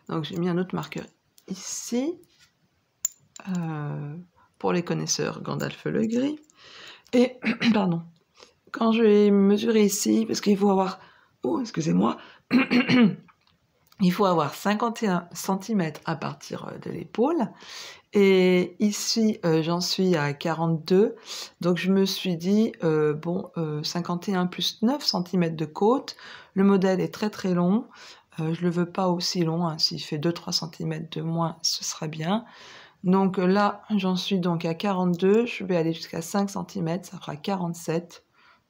Donc, j'ai mis un autre marqueur ici. Pour les connaisseurs, Gandalf le gris. Et, pardon, quand je vais mesurer ici, parce qu'il faut avoir... Oh, excusez-moi. Il faut avoir 51 cm à partir de l'épaule. Et ici, j'en suis à 42. Donc, je me suis dit, bon, 51 plus 9 cm de côte. Le modèle est très très long. Je ne le veux pas aussi long. Hein. S'il fait 2-3 cm de moins, ce sera bien. Donc là, j'en suis donc à 42. Je vais aller jusqu'à 5 cm. Ça fera 47.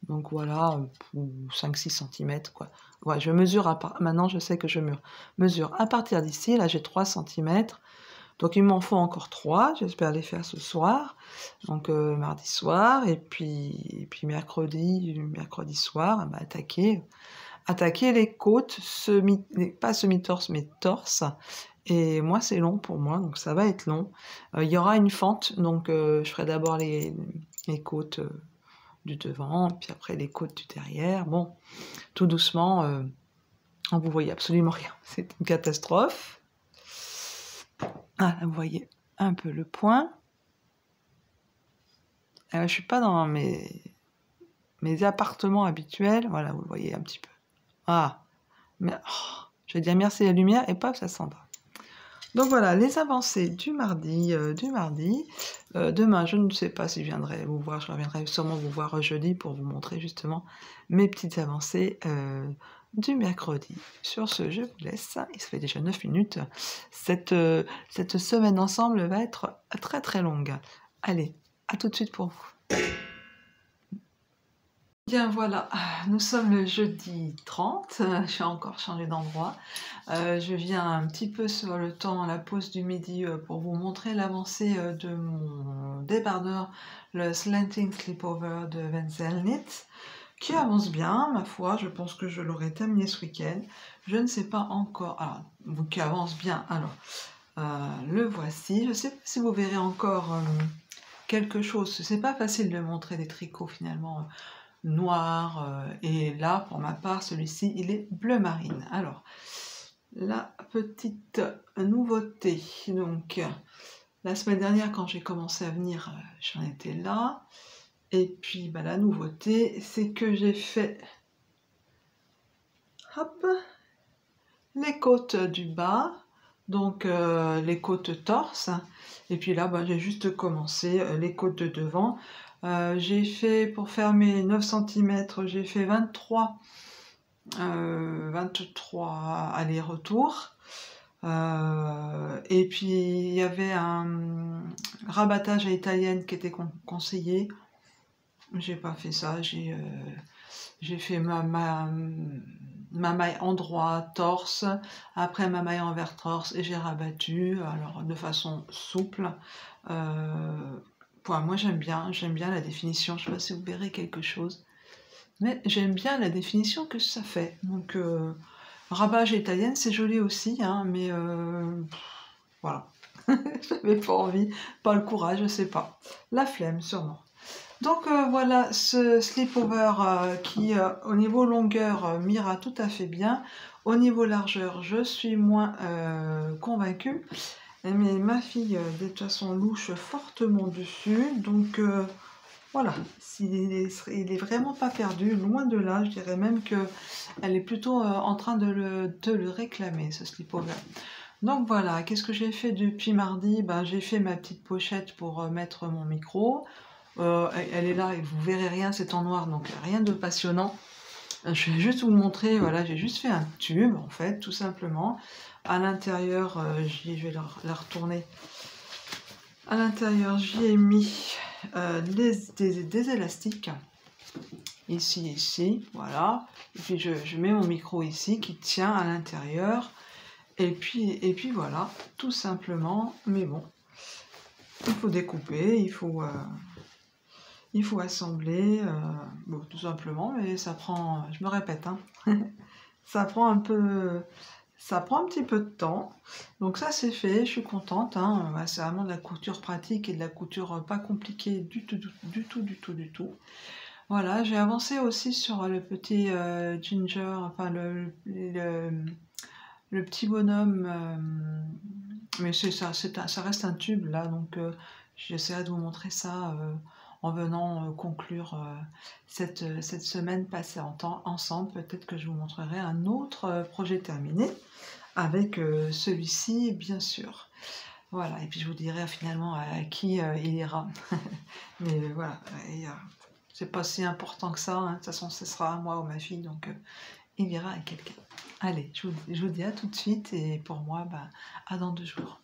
Donc voilà, 5-6 cm, quoi. Ouais, je mesure maintenant, je sais que je mesure à partir d'ici. Là, j'ai 3 cm. Donc, il m'en faut encore 3. J'espère les faire ce soir. Donc, mardi soir. Et puis mercredi soir, bah, attaquer les côtes, pas semi-torse, mais torse. Et moi, c'est long pour moi, donc ça va être long. Il y aura une fente, donc je ferai d'abord les côtes du devant, puis après les côtes du derrière. Bon, tout doucement, vous voyez absolument rien. C'est une catastrophe. Ah, là, vous voyez un peu le point. Je suis pas dans mes appartements habituels. Voilà, vous le voyez un petit peu. Ah, mais je vais dire merci à la lumière et paf, ça s'en va. Donc voilà, les avancées du mardi. Demain, je ne sais pas si je viendrai vous voir, je reviendrai sûrement vous voir jeudi pour vous montrer justement mes petites avancées du mercredi. Sur ce, je vous laisse. Il se fait déjà 9 minutes. Cette semaine ensemble va être très très longue. Allez, à tout de suite pour vous. Bien voilà, nous sommes le jeudi 30, j'ai encore changé d'endroit. Je viens un petit peu sur le temps, la pause du midi, pour vous montrer l'avancée de mon débardeur, le Slanting Slipover de Wenzel Knit, qui avance bien, ma foi, je pense que je l'aurai terminé ce week-end. Je ne sais pas encore, alors, qui avance bien, alors, le voici. Je ne sais pas si vous verrez encore quelque chose, c'est pas facile de montrer des tricots finalement. Noir, et là pour ma part celui-ci il est bleu marine. Alors la petite nouveauté, donc la semaine dernière quand j'ai commencé à venir, j'en étais là, et puis bah, la nouveauté c'est que j'ai fait hop les côtes du bas, donc les côtes torse, et puis là bah, j'ai juste commencé les côtes de devant. J'ai fait, pour faire mes 9 cm, j'ai fait 23 allers-retours. Et puis il y avait un rabattage à italienne qui était conseillé. J'ai pas fait ça, j'ai fait ma maille endroit torse, après ma maille envers torse, et j'ai rabattu alors de façon souple. Moi j'aime bien la définition, je sais pas si vous verrez quelque chose, mais j'aime bien la définition que ça fait. Donc rabattage italienne c'est joli aussi, hein, mais voilà. J'avais pas envie, pas le courage, je sais pas. La flemme sûrement. Donc voilà ce slipover qui au niveau longueur m'ira tout à fait bien. Au niveau largeur je suis moins convaincue. Mais ma fille de toute façon louche fortement dessus. Donc voilà, il est vraiment pas perdu, loin de là. Je dirais même qu'elle est plutôt en train de le réclamer, ce slipover. Donc voilà, qu'est-ce que j'ai fait depuis mardi? J'ai fait ma petite pochette pour mettre mon micro. Elle est là et vous verrez rien, c'est en noir, donc rien de passionnant. Je vais juste vous le montrer, voilà, j'ai juste fait un tube en fait, tout simplement. À l'intérieur, je vais la retourner. À l'intérieur, j'y ai mis des élastiques. Ici, voilà. Et puis je mets mon micro ici qui tient à l'intérieur. Et puis voilà, tout simplement. Mais bon, il faut découper, il faut il faut assembler, bon, tout simplement, mais ça prend, je me répète, hein, ça prend un petit peu de temps. Donc ça c'est fait, je suis contente, hein. Bah, c'est vraiment de la couture pratique et de la couture pas compliquée du tout. Voilà, j'ai avancé aussi sur le petit Ginger, enfin le petit bonhomme, mais ça reste un tube là, donc j'essaierai de vous montrer ça en venant conclure cette semaine passée ensemble. Peut-être que je vous montrerai un autre projet terminé avec celui-ci, bien sûr. Voilà, et puis je vous dirai finalement à qui il ira. Mais voilà, c'est pas si important que ça, hein. De toute façon, ce sera à moi ou ma fille, donc il ira à quelqu'un. Allez, je vous dis à tout de suite, et pour moi, bah, à dans 2 jours.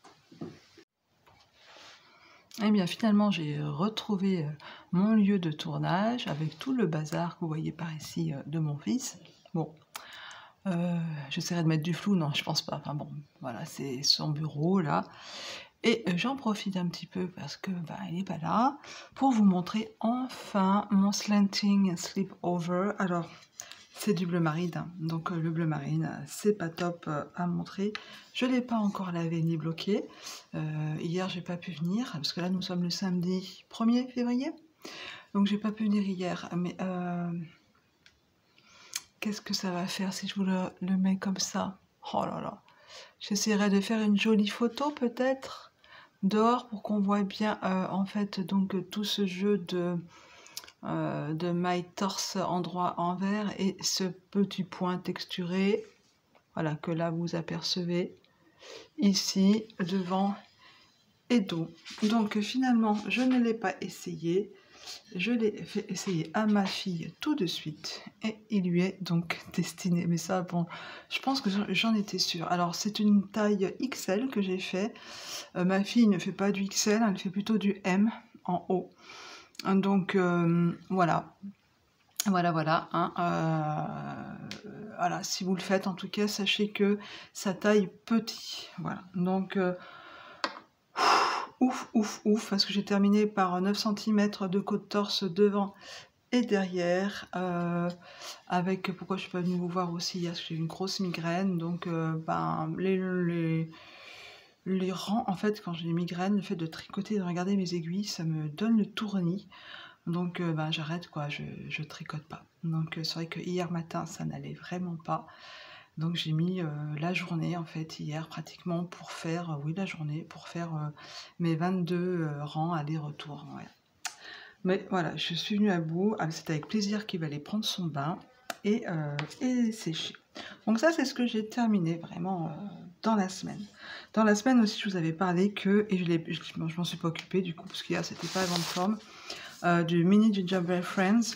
Eh bien, finalement, j'ai retrouvé mon lieu de tournage avec tout le bazar que vous voyez par ici de mon fils. Bon, j'essaierai de mettre du flou, non, je pense pas. Enfin bon, voilà, c'est son bureau là. Et j'en profite un petit peu parce que bah, il n'est pas là pour vous montrer enfin mon slanting sleepover. Alors, c'est du bleu marine, hein. Donc le bleu marine, c'est pas top à montrer. Je ne l'ai pas encore lavé ni bloqué. Hier, j'ai pas pu venir parce que là, nous sommes le samedi 1er février. Donc, j'ai pas pu venir hier. Mais qu'est-ce que ça va faire si je vous le mets comme ça? Oh là là. J'essaierai de faire une jolie photo peut-être dehors pour qu'on voit bien en fait donc tout ce jeu de maille torse endroit envers et ce petit point texturé, voilà, que là vous apercevez ici devant et dos. Donc finalement je ne l'ai pas essayé, je l'ai fait essayer à ma fille tout de suite et il lui est donc destiné. Mais ça, bon, je pense que j'en étais sûre. Alors c'est une taille XL que j'ai fait. Ma fille ne fait pas du XL, elle fait plutôt du M en haut. Donc voilà. Voilà, hein, voilà, si vous le faites, en tout cas, sachez que ça taille petit. Voilà, donc ouf, parce que j'ai terminé par 9 cm de côte-torse devant et derrière, avec, pourquoi je suis pas venue vous voir aussi hier, parce que j'ai eu une grosse migraine, donc ben, les rangs, en fait, quand j'ai une migraine, le fait de tricoter et de regarder mes aiguilles, ça me donne le tournis. Donc ben, j'arrête quoi, je tricote pas. Donc c'est vrai que hier matin ça n'allait vraiment pas. Donc j'ai mis la journée en fait hier pratiquement pour faire, oui la journée, pour faire mes 22 rangs aller-retour. Ouais. Mais voilà, je suis venue à bout. C'est avec plaisir qu'il va aller prendre son bain et sécher. Donc ça c'est ce que j'ai terminé vraiment dans la semaine. Dans la semaine aussi je vous avais parlé que, et je m'en suis pas occupée du coup parce qu'hier c'était pas la grande forme, du mini Gingerbread Friends,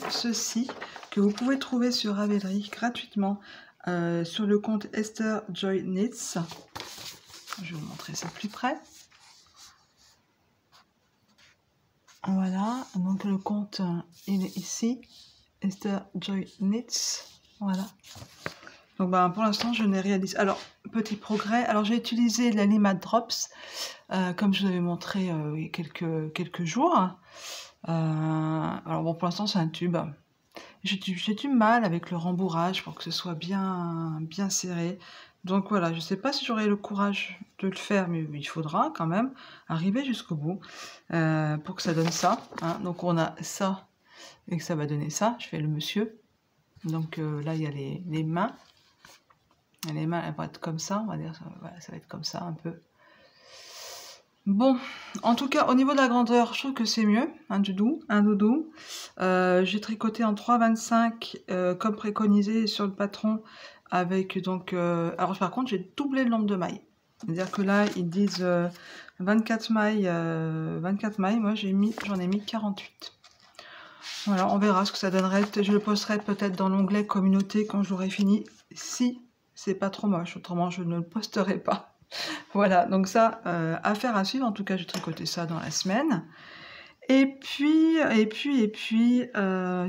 ceci que vous pouvez trouver sur Ravelry gratuitement sur le compte Esther Joy Knits. Je vais vous montrer ça plus près. Voilà, donc le compte il est ici, Esther Joy Knits. Voilà. Donc ben, pour l'instant je n'ai réalisé. Alors petit progrès. Alors j'ai utilisé la Lima Drops comme je vous avais montré il y a quelques jours. Alors bon, pour l'instant c'est un tube. J'ai du mal avec le rembourrage pour que ce soit bien serré. Donc voilà, je ne sais pas si j'aurai le courage de le faire, mais il faudra quand même arriver jusqu'au bout pour que ça donne ça, hein. Donc on a ça et que ça va donner ça. Je fais le monsieur. Donc là il y a les mains. Les mains elles vont être comme ça, on va dire. Voilà, ça va être comme ça un peu. Bon, en tout cas, au niveau de la grandeur, je trouve que c'est mieux, un doudou. J'ai tricoté en 3,25 comme préconisé sur le patron, avec donc... alors par contre, j'ai doublé le nombre de mailles. C'est-à-dire que là, ils disent 24 mailles, moi j'en ai mis 48. Voilà, on verra ce que ça donnerait. Je le posterai peut-être dans l'onglet communauté quand j'aurai fini, si c'est pas trop moche, autrement je ne le posterai pas. Voilà, donc ça, affaire à suivre. En tout cas, j'ai tricoté ça dans la semaine.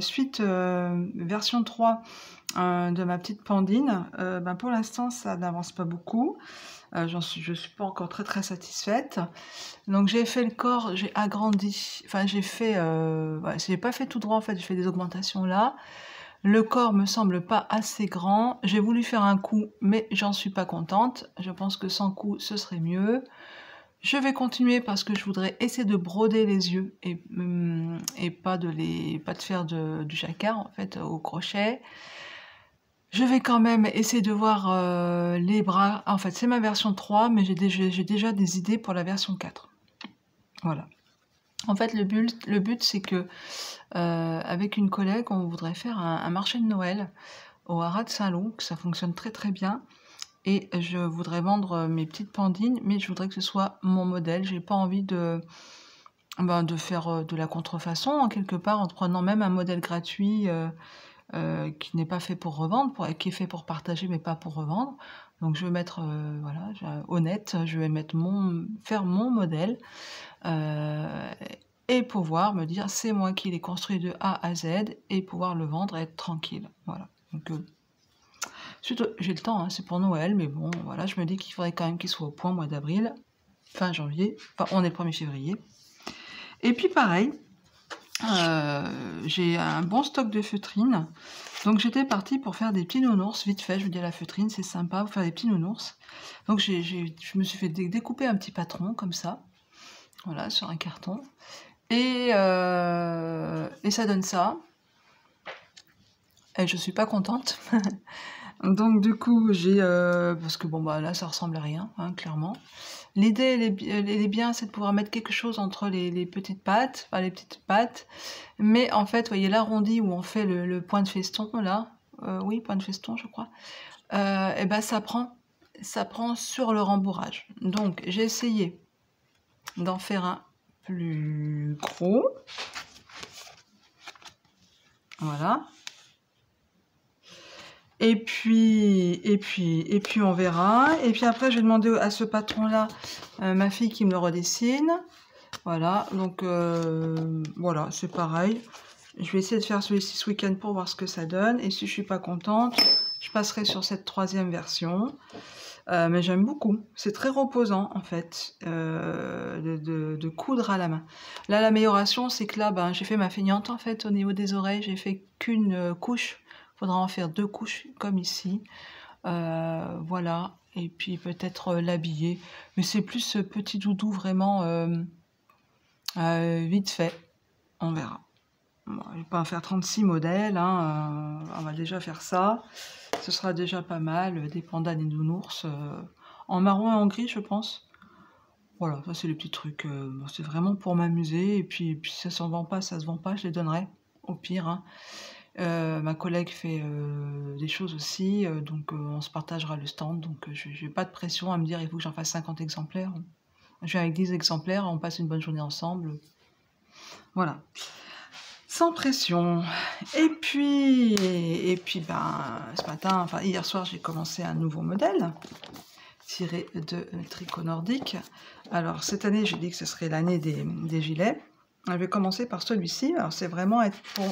Suite version 3 de ma petite Pandine, ben pour l'instant ça n'avance pas beaucoup. Je suis pas encore très satisfaite. Donc j'ai fait le corps, j'ai agrandi, enfin j'ai fait, ouais, j'ai pas fait tout droit en fait, j'ai fait des augmentations là. Le corps me semble pas assez grand. J'ai voulu faire un cou, mais j'en suis pas contente. Je pense que sans cou, ce serait mieux. Je vais continuer parce que je voudrais essayer de broder les yeux et pas de faire du jacquard en fait au crochet. Je vais quand même essayer de voir les bras. En fait, c'est ma version 3, mais j'ai déjà des idées pour la version 4. Voilà. En fait, le but c'est que avec une collègue, on voudrait faire un marché de Noël au Haras de Saint-Lô, que ça fonctionne très bien. Et je voudrais vendre mes petites pandines, mais je voudrais que ce soit mon modèle. J'ai pas envie de faire de la contrefaçon en quelque part, en prenant même un modèle gratuit qui n'est pas fait pour revendre, qui est fait pour partager mais pas pour revendre. Donc je vais mettre, voilà, honnête, je vais mettre faire mon modèle et pouvoir me dire c'est moi qui l'ai construit de A à Z et pouvoir le vendre et être tranquille. Voilà. Donc j'ai le temps, hein, c'est pour Noël, mais bon, voilà, je me dis qu'il faudrait quand même qu'il soit au point au mois d'avril, fin janvier, enfin on est le 1er février. Et puis pareil, j'ai un bon stock de feutrines, donc j'étais partie pour faire des petits nounours, vite fait, je vous dis la feutrine, c'est sympa, pour faire des petits nounours. Donc je me suis fait découper un petit patron, comme ça, voilà, sur un carton, et ça donne ça, et je suis pas contente. Donc du coup, parce que bon bah là ça ressemble à rien, hein, clairement. L'idée elle est bien, c'est de pouvoir mettre quelque chose entre les petites pattes, enfin les petites pattes. Mais en fait, vous voyez l'arrondi où on fait le point de feston là, oui point de feston je crois. Et ben ça prend sur le rembourrage. Donc j'ai essayé d'en faire un plus gros. Voilà. Et puis on verra. Et puis après, je vais demander à ce patron-là, ma fille qui me le redessine. Voilà, donc voilà, c'est pareil. Je vais essayer de faire celui-ci ce week-end pour voir ce que ça donne. Et si je suis pas contente, je passerai sur cette 3e version. Mais j'aime beaucoup. C'est très reposant, en fait, de coudre à la main. Là, l'amélioration, c'est que là, ben, j'ai fait ma feignante, en fait, au niveau des oreilles. J'ai fait qu'une couche. Il faudra en faire 2 couches, comme ici. Voilà. Et puis, peut-être l'habiller. Mais c'est plus ce petit doudou, vraiment, vite fait. On verra. Bon, je ne vais pas en faire 36 modèles. Hein, on va déjà faire ça. Ce sera déjà pas mal, des pandas, des nounours, en marron et en gris, je pense. Voilà, ça c'est les petits trucs, bon, c'est vraiment pour m'amuser, et puis ça s'en vend pas, ça se vend pas, je les donnerai, au pire. Hein. Ma collègue fait des choses aussi, donc on se partagera le stand, donc je n'ai pas de pression à me dire il faut que j'en fasse 50 exemplaires. Je viens avec 10 exemplaires, on passe une bonne journée ensemble. Voilà. Sans pression. Et puis ben, ce matin, enfin hier soir, j'ai commencé un nouveau modèle tiré de Tricot Nordique. Alors cette année, j'ai dit que ce serait l'année des gilets. Je vais commencer par celui-ci. Alors c'est vraiment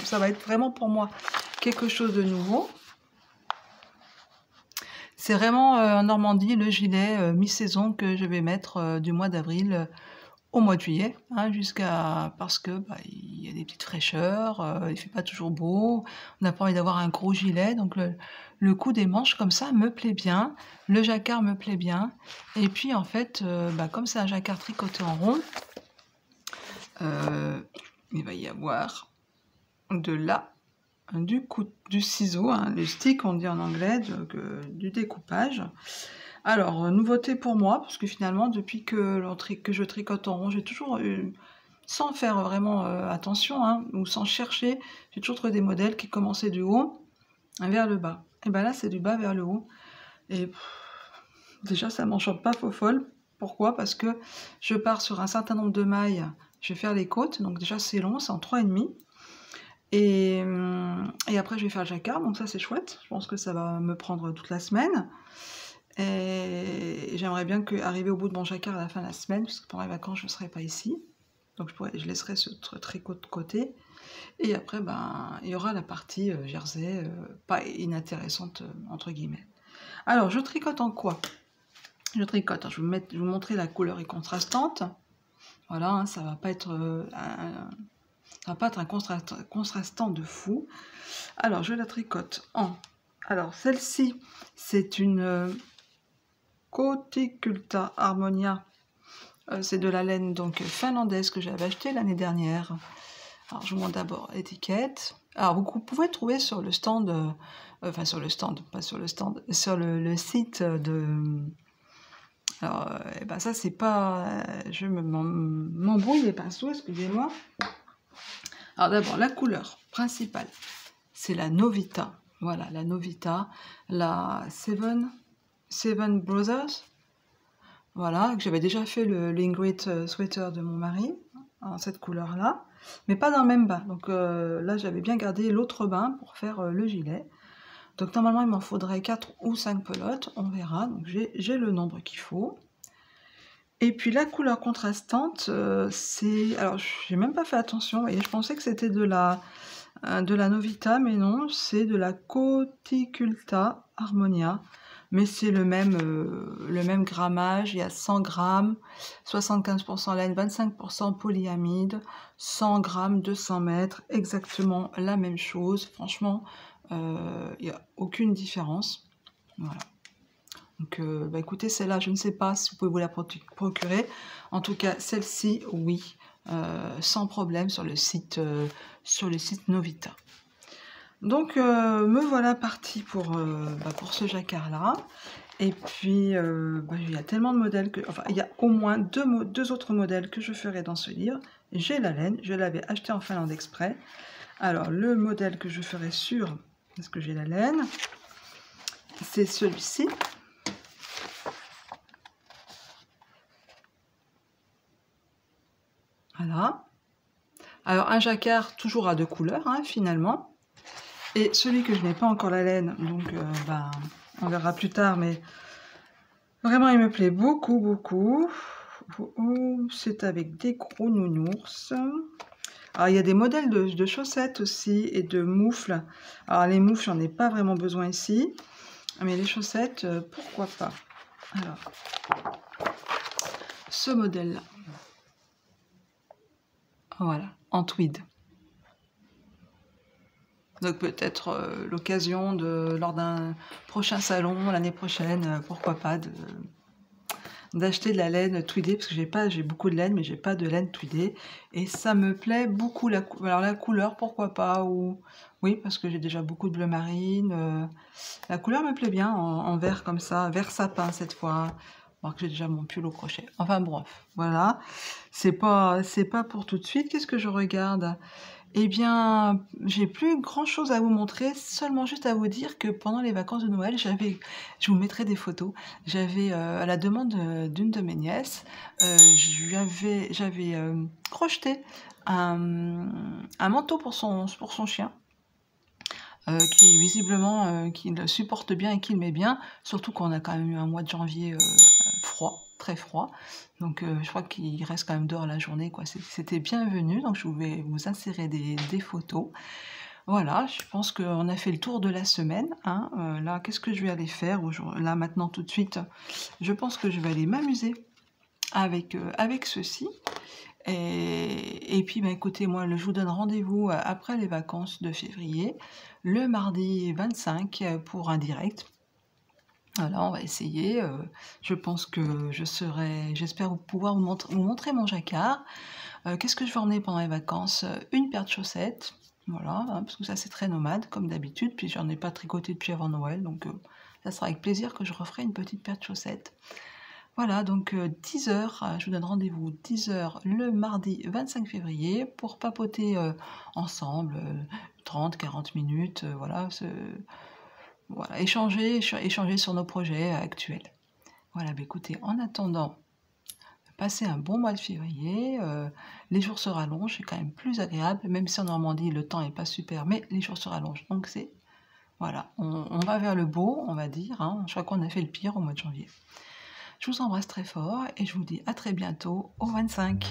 ça va être vraiment pour moi quelque chose de nouveau. C'est vraiment en Normandie le gilet mi-saison que je vais mettre du mois d'avril au mois de juillet, hein, parce que bah, il y a des petites fraîcheurs, il fait pas toujours beau, on n'a pas envie d'avoir un gros gilet, donc le coup des manches comme ça me plaît bien, le jacquard me plaît bien, et puis en fait, bah, comme c'est un jacquard tricoté en rond, il va y avoir de là du ciseau, hein, le stick on dit en anglais, donc, du découpage. Alors, nouveauté pour moi, parce que finalement, depuis que je tricote en rond, j'ai toujours eu, sans faire vraiment attention, hein, ou sans chercher, j'ai toujours trouvé des modèles qui commençaient du haut vers le bas. Et bien là, c'est du bas vers le haut. Et déjà, ça m'enchante pas faux folle. Pourquoi? Parce que je pars sur un certain nombre de mailles, je vais faire les côtes, donc déjà c'est long, c'est en 3,5. Et après, je vais faire le jacquard, donc ça c'est chouette. Je pense que ça va me prendre toute la semaine. Et j'aimerais bien arriver au bout de mon jacquard à la fin de la semaine, parce que pendant les vacances, je ne serai pas ici. Donc je laisserai ce tricot de côté. Et après, ben, il y aura la partie jersey, pas inintéressante, entre guillemets. Alors, je tricote en quoi? Je tricote, je vais vous montrer la couleur est contrastante. Voilà, hein, ça va pas être un contrastant de fou. Alors, je la tricote en... Alors, celle-ci, c'est une Coticulta Harmonia. C'est de la laine donc finlandaise que j'avais acheté l'année dernière. Alors, je vous montre d'abord l'étiquette. Alors, vous pouvez trouver sur le stand, enfin sur le stand, pas sur le stand, sur le site de... Alors, et ben ça, c'est pas... je m'embrouille les pinceaux, excusez-moi. Alors, d'abord, la couleur principale, c'est la Novita. Voilà, la Novita, la Seven Brothers. Voilà, que j'avais déjà fait l'Ingrid sweater de mon mari, en cette couleur-là, mais pas dans le même bain. Donc là, j'avais bien gardé l'autre bain pour faire le gilet. Donc normalement, il m'en faudrait 4 ou 5 pelotes, on verra. Donc j'ai le nombre qu'il faut. Et puis la couleur contrastante, c'est... Alors, j'ai même pas fait attention, et je pensais que c'était de la Novita, mais non, c'est de la Coticulta Harmonia. Mais c'est le même grammage, il y a 100 grammes, 75% laine, 25% polyamide, 100 grammes, 200 mètres, exactement la même chose. Franchement, il n'y a aucune différence. Voilà. Donc, bah écoutez, celle-là, je ne sais pas si vous pouvez vous la procurer. En tout cas, celle-ci, oui, sans problème sur le site Novita. Donc, me voilà partie pour ce jacquard-là. Et puis, il y a tellement de modèles que... Enfin, il y a au moins deux autres modèles que je ferai dans ce livre. J'ai la laine, je l'avais acheté en Finlande exprès. Alors, le modèle que je ferai sur... Est-ce que j'ai la laine? C'est celui-ci. Voilà. Alors, un jacquard, toujours à 2 couleurs, hein, finalement. Et celui que je n'ai pas encore la laine, donc on verra plus tard, mais vraiment il me plaît beaucoup, beaucoup. C'est avec des gros nounours. Alors il y a des modèles de chaussettes aussi et de moufles. Alors les moufles, j'en ai pas vraiment besoin ici, mais les chaussettes, pourquoi pas. Alors, ce modèle-là. Voilà, en tweed. Donc peut-être l'occasion lors d'un prochain salon, l'année prochaine, pourquoi pas, d'acheter de la laine tweedée, parce que j'ai beaucoup de laine, mais j'ai pas de laine tweedée. Et ça me plaît beaucoup, alors la couleur, pourquoi pas, ou... Oui, parce que j'ai déjà beaucoup de bleu marine. La couleur me plaît bien, en vert comme ça, vert sapin cette fois. Alors que j'ai déjà mon pull au crochet. Enfin bref, voilà. C'est pas pour tout de suite. Qu'est-ce que je regarde? Eh bien, j'ai plus grand chose à vous montrer, seulement juste à vous dire que pendant les vacances de Noël, je vous mettrai des photos, j'avais, à la demande d'une de mes nièces, j'avais crocheté un manteau pour son chien, qui visiblement, qui le supporte bien et qui le met bien, surtout qu'on a quand même eu un mois de janvier froid, très froid, donc je crois qu'il reste quand même dehors la journée, quoi. C'était bienvenu, donc je vais vous insérer des photos. Voilà, je pense qu'on a fait le tour de la semaine, hein. Là, qu'est-ce que je vais aller faire là maintenant tout de suite? Je pense que je vais aller m'amuser avec ceci. Et puis, écoutez, moi, je vous donne rendez-vous après les vacances de février, le mardi 25 pour un direct. Voilà, on va essayer. Je pense que j'espère pouvoir vous montrer mon jacquard. Qu'est-ce que je vais emmener pendant les vacances? Une paire de chaussettes, voilà, hein, parce que ça c'est très nomade comme d'habitude. Puis j'en ai pas tricoté depuis avant Noël, donc ça sera avec plaisir que je referai une petite paire de chaussettes. Voilà, donc 10 h, je vous donne rendez-vous 10 h le mardi 25 février pour papoter ensemble 30-40 minutes, voilà, échanger sur nos projets actuels. Voilà, écoutez, en attendant, passez un bon mois de février, les jours se rallongent, c'est quand même plus agréable, même si en Normandie le temps n'est pas super, mais les jours se rallongent, donc voilà, on va vers le beau, on va dire, hein. Je crois qu'on a fait le pire au mois de janvier. Je vous embrasse très fort et je vous dis à très bientôt au 25.